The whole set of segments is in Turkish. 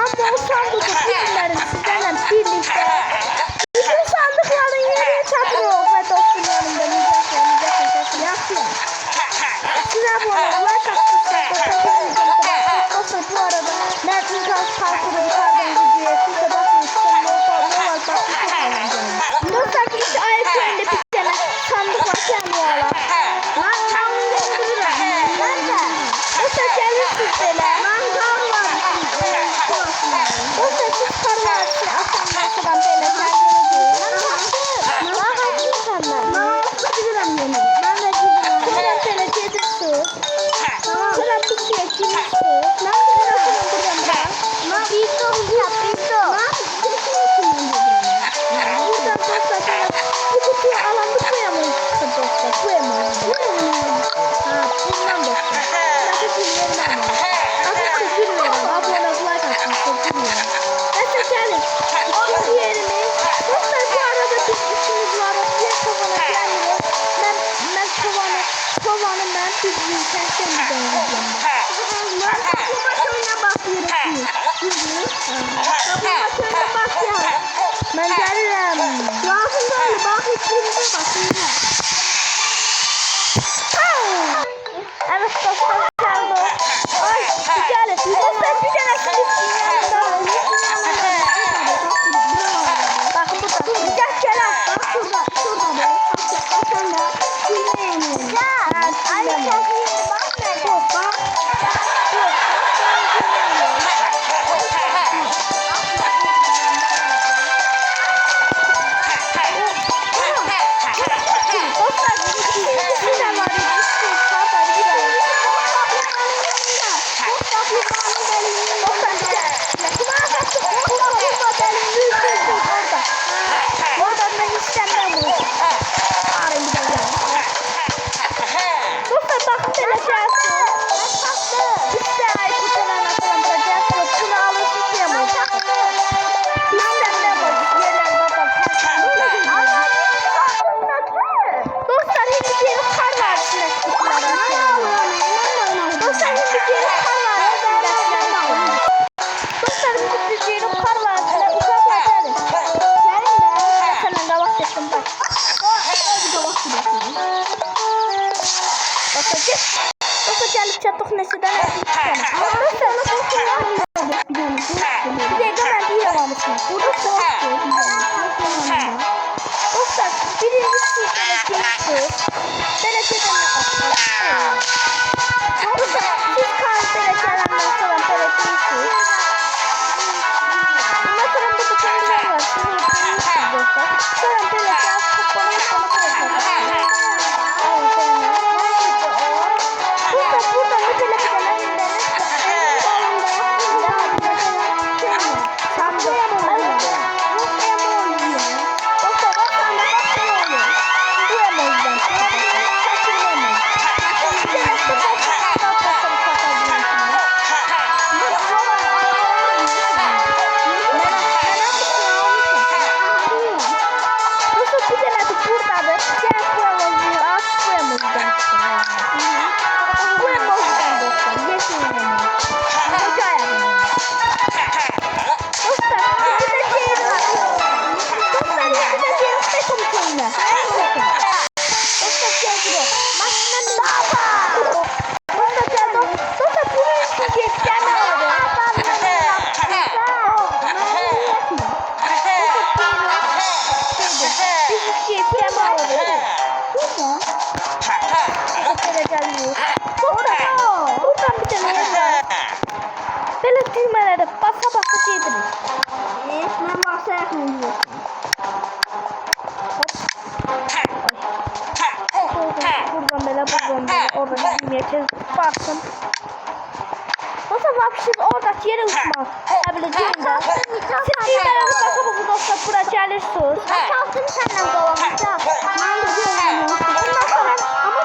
Ama o sandığı bütünlerin sizlerle birlikte bütün sandıkların yerine çatıyor ve dostum yanımda yapıyor. Size bu arada like atmışlar. Bu arada ben imkansız parkuru çıkardım videoya. Size bakmayın. Dostlar hiç ayak önünde bir tane sandık var kendine. Dostlar gelin sizlere. Dostlar siz karvarsın. Aslında böyle ben gelirim. Bak hiçbirine bakayım. Evet dostlar geldi. Ay gelin. Dostlar bir tane bakın burada. Gel gel. Bak şurada. Şurada. Ay bak nerede? Bak. Çatık nesiden burada dostlar birincisi dereceden siz kar derecelerden sonra derecesiz mesela burada kanallar var sonra böyle düğmelere basa basa çevirin. Ben basa yakın buradan böyle oradan düğmeye bassın. Nasıl vapşız oradaki yere uçma yapabileceğinde siz düğmelere basa basa dostlar buraya gelirsiniz. Çalsın senden dolanacak. Ondan sonra ama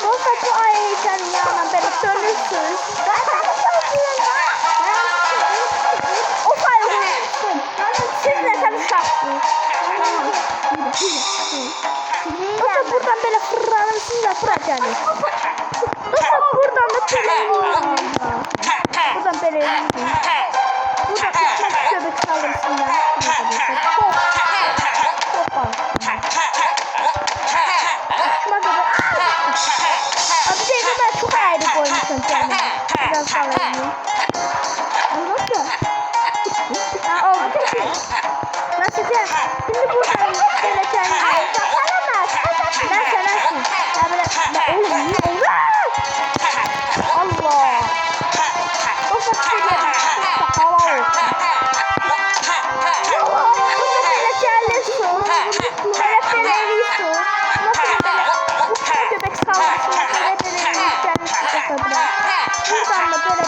Olsa bu ay heyecanın yanına beni dönürsünüz. O sayı vurursun. Sizinle tanışacaksınız. O da buradan böyle fırlanır, siz de fıracaksınız. O da buradan da fırlanır. Buradan böyle yürüyün. Buradan uçmak göbek salırsın ya. Çok var. Uçma göbek. Abi de ben çok ayrı koymuşum kendime. Biraz salayım. Anladın mı? Ha oldu. Nasıl diyeceğim? Şimdi buradan böyle kendime. Nasıl? Ya böyle. Oğlum iyi oldu. Allah. O saçları hava olsun. Burada böyle kelli su. Böyle evi su. Nasıl böyle uçma göbek sallasın. Böyle evi kelli su katabilir. Buradan da böyle.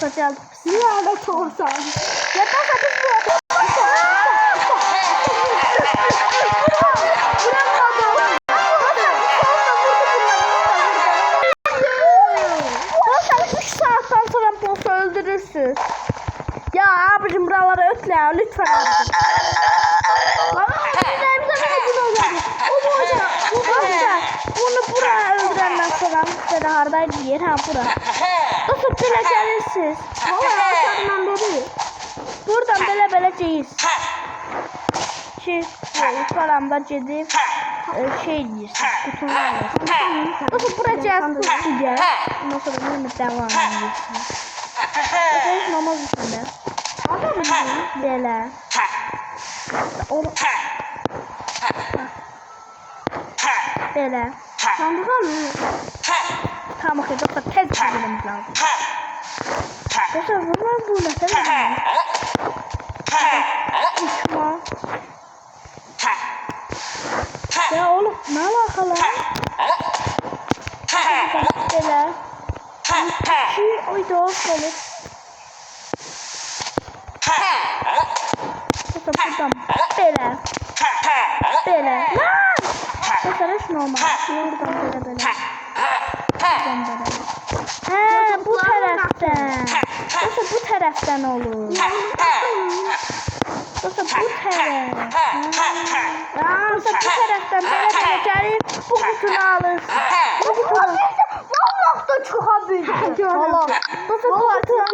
basacağız. Lanet olsun. Ya basacağız bu. Öldürürsünüz. Ya abicim buraları ötle ya lütfen abicim. Bunu buraya öldürenden sonra size hardaydı yer ha bura. Nasıl bileceksiniz? Buradan beleceğiz. Falan da cedip şey diyorsun. Kutumu alırsın. Nasıl buracağız kutuya? Ondan sonra bunu devam ediyorsun. Nasıl namaz üstünde? Böyle. Böyle. Sandık var mı? Tamam okey. Yoksa tez çizmemiz lazım. Yoksa vurmaz bu mesela. Uçma. Ya oğlum ne alakalı? Böyle. Oy doğru söyle. Buradan böyle. Böyle. Lan! Mesela şu normal. Buradan böyle. Buradan böyle. He bu taraftan. Nasıl bu taraftan olur? Nasıl bu taraf? Nasıl bu taraftan böyle gelip bu kutunu alırsın. Bu kutunu. Vallahi da çıkabilir. Vallahi. Nasıl bu kutunu?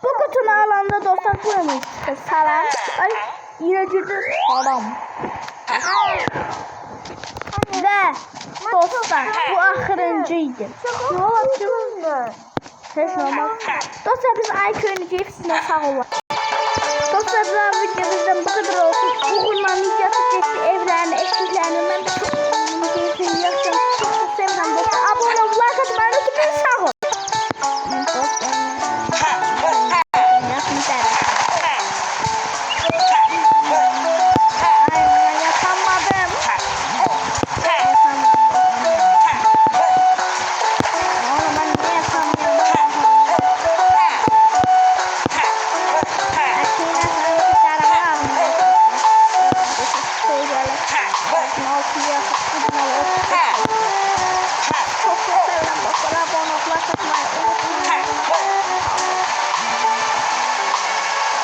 Bu kutunu alanda dostlar bulamayız. Salam. Ay yine girdi. Salam. Ve dostlar bu ahırıncıydı. Ne oldu? Hiç normal. Dostlar biz ay köyünü hepsinden sağ olun. Dostlar bu videomuzdan bu kadar olsun. Uğur'la videosu çekti evlerini, eşliklerini. Ben de çok keyifli yapacağım. Çok sevmem dostlar. Abone ol, like atın. Ben de sağ olun. Çok severim dostlar. Abone ol, like atın.